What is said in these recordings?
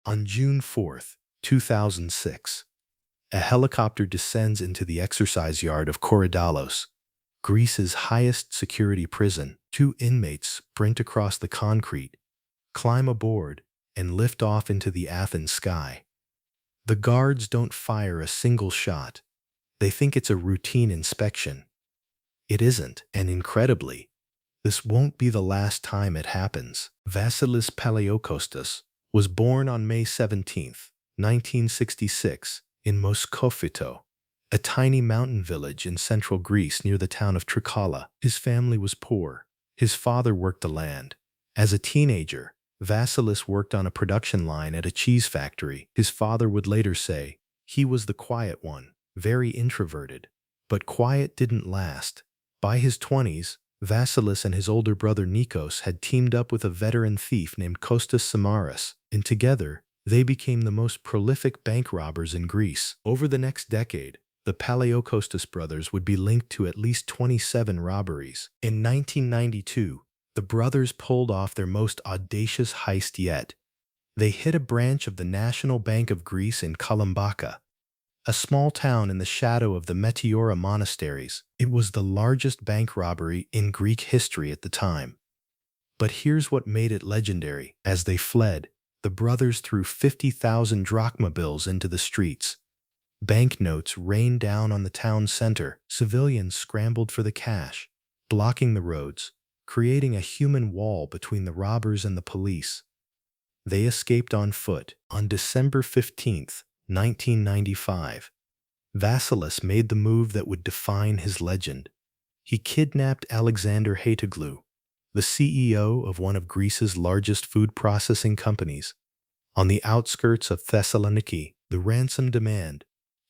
On June 4th, 2006, a helicopter descends into the exercise yard of Korydallos, Greece's highest security prison. Two inmates sprint across the concrete, climb aboard, and lift off into the Athens sky. The guards don't fire a single shot. They think it's a routine inspection. It isn't, and incredibly, this won't be the last time it happens. Vassilis Paleokostas was born on May 17, 1966, in Moskofito, a tiny mountain village in central Greece near the town of Trikala. His family was poor. His father worked the land. As a teenager, Vassilis worked on a production line at a cheese factory. His father would later say he was the quiet one, very introverted. But quiet didn't last. By his 20s, Vassilis and his older brother Nikos had teamed up with a veteran thief named Kostas Samaras, and together, they became the most prolific bank robbers in Greece. Over the next decade, the Palaiokostas brothers would be linked to at least 27 robberies. In 1992, the brothers pulled off their most audacious heist yet. They hit a branch of the National Bank of Greece in Kalambaka, a small town in the shadow of the Meteora monasteries. It was the largest bank robbery in Greek history at the time. But here's what made it legendary. As they fled, the brothers threw 50,000 drachma bills into the streets. Banknotes rained down on the town center. Civilians scrambled for the cash, blocking the roads, creating a human wall between the robbers and the police. They escaped on foot. On December 15th, 1995, Vassilis made the move that would define his legend. He kidnapped Alexander Haitoglu, the CEO of one of Greece's largest food processing companies. On the outskirts of Thessaloniki, the ransom demand,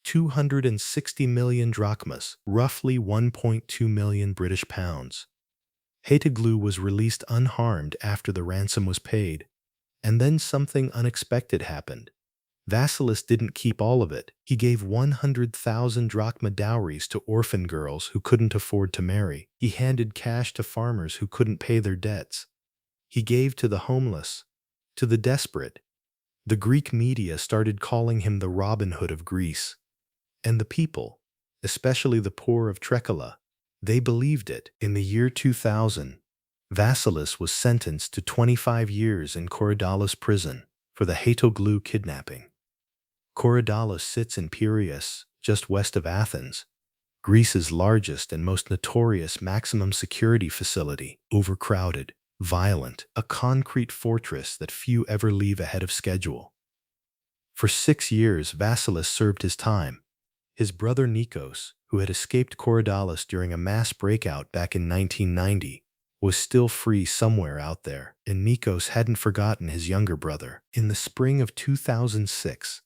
260 million drachmas, roughly 1.2 million British pounds. Haitoglu was released unharmed after the ransom was paid. And then something unexpected happened. Vassilis didn't keep all of it. He gave 100,000 drachma dowries to orphan girls who couldn't afford to marry. He handed cash to farmers who couldn't pay their debts. He gave to the homeless, to the desperate. The Greek media started calling him the Robin Hood of Greece. And the people, especially the poor of Trikala, they believed it. In the year 2000, Vassilis was sentenced to 25 years in Korydallos prison for the Haitoglu kidnapping. Korydallos sits in Piraeus, just west of Athens, Greece's largest and most notorious maximum security facility, overcrowded, violent, a concrete fortress that few ever leave ahead of schedule. For 6 years, Vassilis served his time. His brother Nikos, who had escaped Korydallos during a mass breakout back in 1990, was still free somewhere out there, and Nikos hadn't forgotten his younger brother. In the spring of 2006,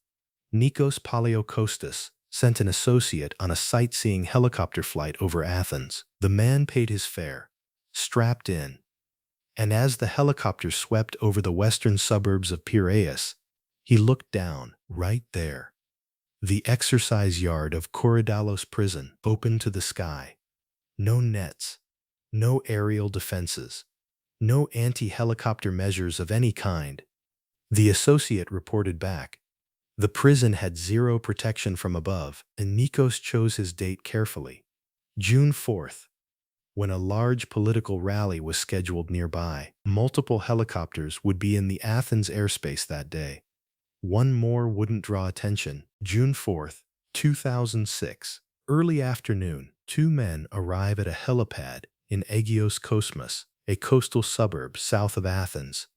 Nikos Paleokostas sent an associate on a sightseeing helicopter flight over Athens. The man paid his fare, strapped in, and as the helicopter swept over the western suburbs of Piraeus, he looked down, right there. The exercise yard of Korydallos prison opened to the sky. No nets, no aerial defenses, no anti-helicopter measures of any kind. The associate reported back. The prison had zero protection from above, and Nikos chose his date carefully. June 4th, when a large political rally was scheduled nearby. Multiple helicopters would be in the Athens airspace that day. One more wouldn't draw attention. June 4th, 2006. Early afternoon, 2 men arrive at a helipad in Agios Kosmas, a coastal suburb south of Athens.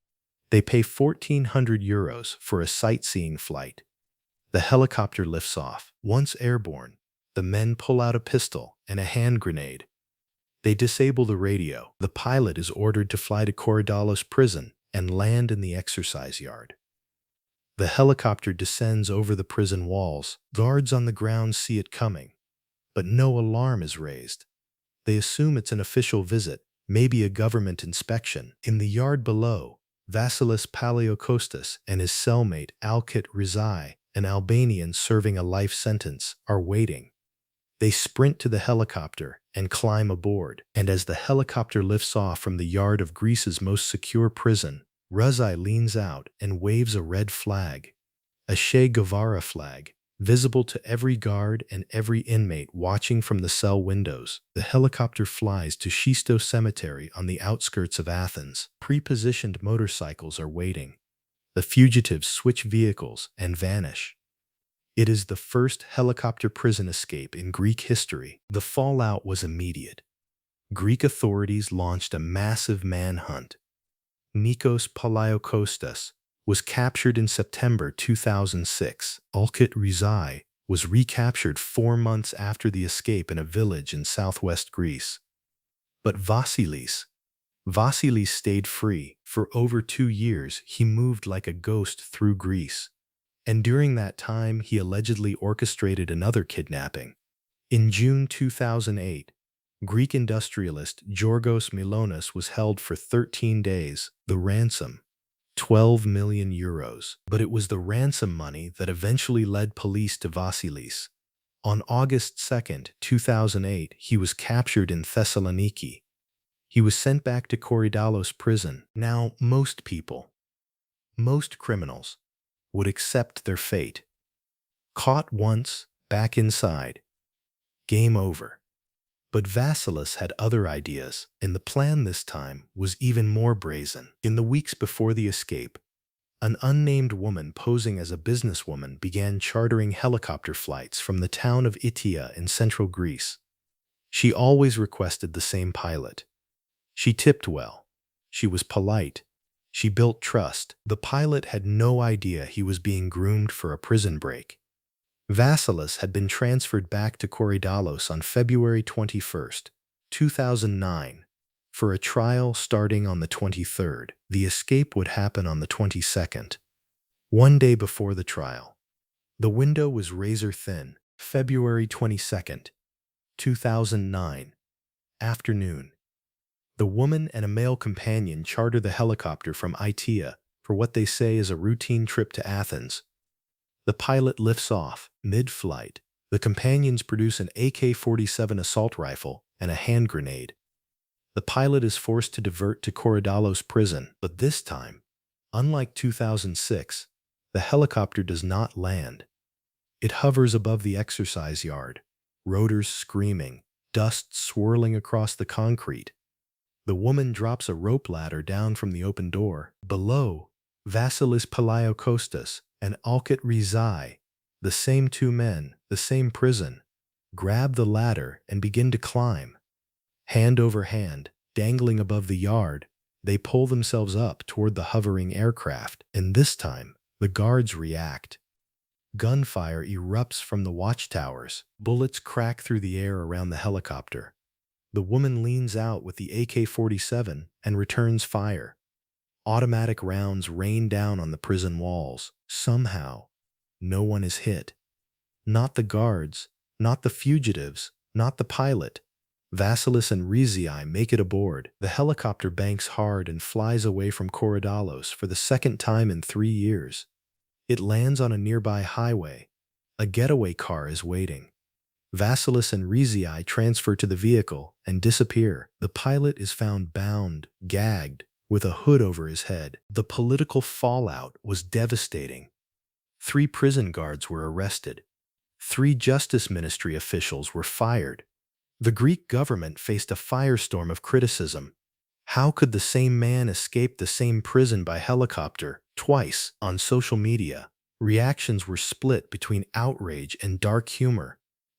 They pay €1,400 for a sightseeing flight. The helicopter lifts off. Once airborne, the men pull out a pistol and a hand grenade. They disable the radio. The pilot is ordered to fly to Korydallos prison and land in the exercise yard. The helicopter descends over the prison walls. Guards on the ground see it coming, but no alarm is raised. They assume it's an official visit, maybe a government inspection. In the yard below, Vassilis Paleokostas and his cellmate Alket Rizai, an Albanian serving a life sentence, are waiting. They sprint to the helicopter and climb aboard, and as the helicopter lifts off from the yard of Greece's most secure prison, Rizai leans out and waves a red flag, a Che Guevara flag, visible to every guard and every inmate watching from the cell windows. The helicopter flies to Schisto Cemetery on the outskirts of Athens. Pre-positioned motorcycles are waiting. The fugitives switch vehicles and vanish. It is the first helicopter prison escape in Greek history. The fallout was immediate. Greek authorities launched a massive manhunt. Nikos Palaiokostas was captured in September 2006. Alket Rizai was recaptured 4 months after the escape in a village in southwest Greece. But Vassilis stayed free. For over 2 years, he moved like a ghost through Greece. And during that time, he allegedly orchestrated another kidnapping. In June 2008, Greek industrialist Yorgos Milonas was held for 13 days. The ransom, 12 million euros. But it was the ransom money that eventually led police to Vassilis. On August 2, 2008, he was captured in Thessaloniki. He was sent back to Korydallos prison. Now, most criminals, would accept their fate. Caught once, back inside. Game over. But Vassilis had other ideas, and the plan this time was even more brazen. In the weeks before the escape, an unnamed woman posing as a businesswoman began chartering helicopter flights from the town of Itia in central Greece. She always requested the same pilot. She tipped well. She was polite. She built trust. The pilot had no idea he was being groomed for a prison break. Vassilis had been transferred back to Korydallos on February 21, 2009, for a trial starting on the 23rd. The escape would happen on the 22nd, 1 day before the trial. The window was razor thin. February 22, 2009, afternoon. The woman and a male companion charter the helicopter from Itia for what they say is a routine trip to Athens. The pilot lifts off. Mid-flight, the companions produce an AK-47 assault rifle and a hand grenade. The pilot is forced to divert to Korydallos prison, but this time, unlike 2006, the helicopter does not land. It hovers above the exercise yard, rotors screaming, dust swirling across the concrete. The woman drops a rope ladder down from the open door. Below, Vassilis Paleokostas and Alket Rizai, the same 2 men, the same prison, grab the ladder and begin to climb. Hand over hand, dangling above the yard, they pull themselves up toward the hovering aircraft, and this time, the guards react. Gunfire erupts from the watchtowers. Bullets crack through the air around the helicopter. The woman leans out with the AK-47 and returns fire. Automatic rounds rain down on the prison walls. Somehow, no one is hit. Not the guards, not the fugitives, not the pilot. Vassilis and Rizai make it aboard. The helicopter banks hard and flies away from Korydallos for the second time in 3 years. It lands on a nearby highway. A getaway car is waiting. Vassilis and Rizai transfer to the vehicle and disappear. The pilot is found bound, gagged, with a hood over his head. The political fallout was devastating. 3 prison guards were arrested. 3 Justice Ministry officials were fired. The Greek government faced a firestorm of criticism. How could the same man escape the same prison by helicopter twice? On social media, reactions were split between outrage and dark humor.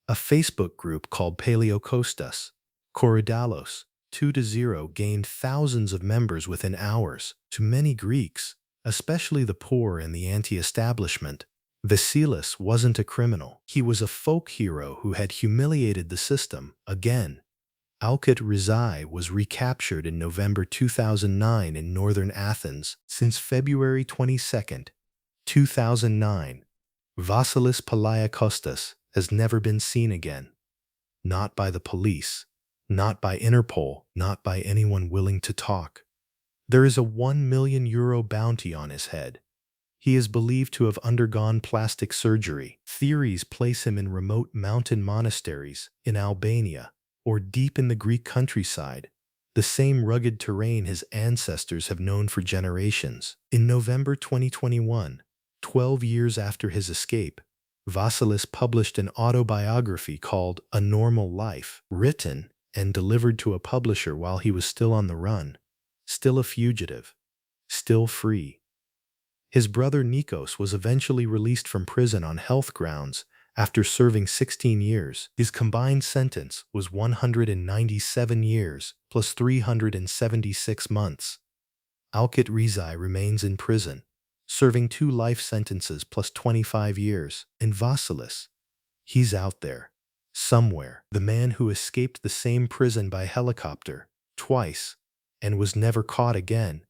A Facebook group called Palaiokostas, Korydallos, 2-0 gained thousands of members within hours. To many Greeks, especially the poor and the anti-establishment, Vassilis wasn't a criminal. He was a folk hero who had humiliated the system again. Alket Rizai was recaptured in November 2009 in northern Athens. Since February 22, 2009, Vassilis Paleokostas has never been seen again. Not by the police, not by Interpol, not by anyone willing to talk. There is a €1 million bounty on his head. He is believed to have undergone plastic surgery. Theories place him in remote mountain monasteries in Albania or deep in the Greek countryside. the same rugged terrain his ancestors have known for generations. In November 2021, 12 years after his escape, Vassilis published an autobiography called A Normal Life, written and delivered to a publisher while he was still on the run, still a fugitive, still free. His brother Nikos was eventually released from prison on health grounds after serving 16 years. His combined sentence was 197 years plus 376 months. Alket Rizai remains in prison, serving 2 life sentences plus 25 years. And Vassilis, he's out there, somewhere. The man who escaped the same prison by helicopter, twice, and was never caught again,